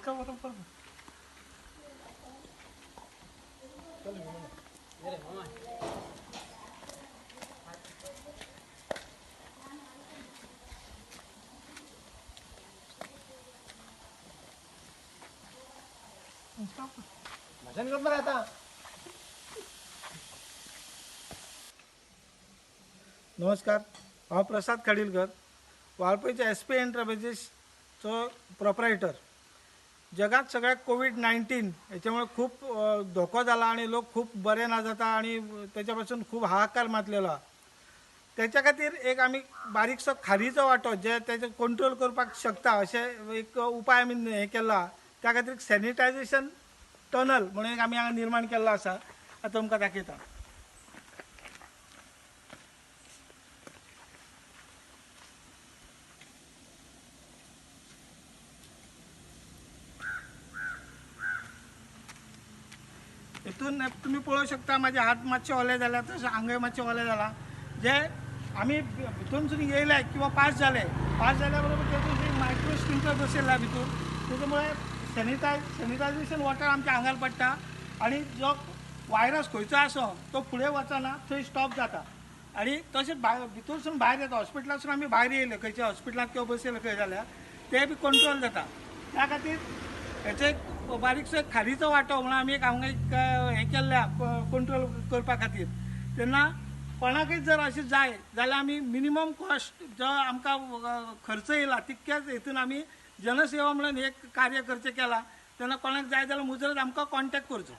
का बरोबर भाषण करत बघा आता. नमस्कार, हांव प्रसाद खाडीलकर, वाळपयच्या SP एंटरप्राइजेसचो प्रोप्रायटर. जगात सगळ्याक कोविड-19 याच्यामुळे खूप धोको जाला आणि लोक खूप बरे ना जाता आणि त्याच्यापासून खूप हाहाकार मातलेलो हा. त्याच्या खातीर एक आमी बारीकसो खारीचो वांटो जे त्याचे कंट्रोल करपाक शकता अशें एक उपाय आमी हें केल्लो आहा. त्या खातीर सॅनिटायझेशन टनल म्हणून एक आमी हांगा निर्माण केल्लो आसा. आतां तुमकां दाखयता. हितून तुम्ही पळोवंक शकता माझे हात मातशे ओले जाला, तशें आंगय मातशें ओलें जाला. जे आमी भितून येयले किंवा पास जाले बरोबर तेतून मायक्रो स्प्रिंकलर बसयला भितून. त्याच्यामुळे सॅनिटायझेशन वॉटर आमच्या आंगार पडटा आणि जो व्हायरस खंयचो आसो तो फुडें वचना, थंय स्टॉप जाता. आणि तशेंच भितूरसून भायर येता. हॉस्पिटलासून आमी भायर येयले खंयच्या हॉस्पिटलांत किंवा बसयले खंय जाल्यार ते बी कंट्रोल जाता. त्या खातीर हेचो एक बारीकसो एक खारीचो वांटो म्हणून आमी एक हांगा एक हें केल्ल्या कंट्रोल करपा खातीर. तेन्ना कोणाकय जर अशें जाय जाल्यार आमी मिनिमम कॉस्ट जो आमकां खर्च येयला तितक्याच हेतून आमी जनसेवा म्हणून एक कार्य करचें केलां. तेन्ना कोणाक जाय जाल्यार मुजरत आमकां कॉन्टॅक्ट करचो.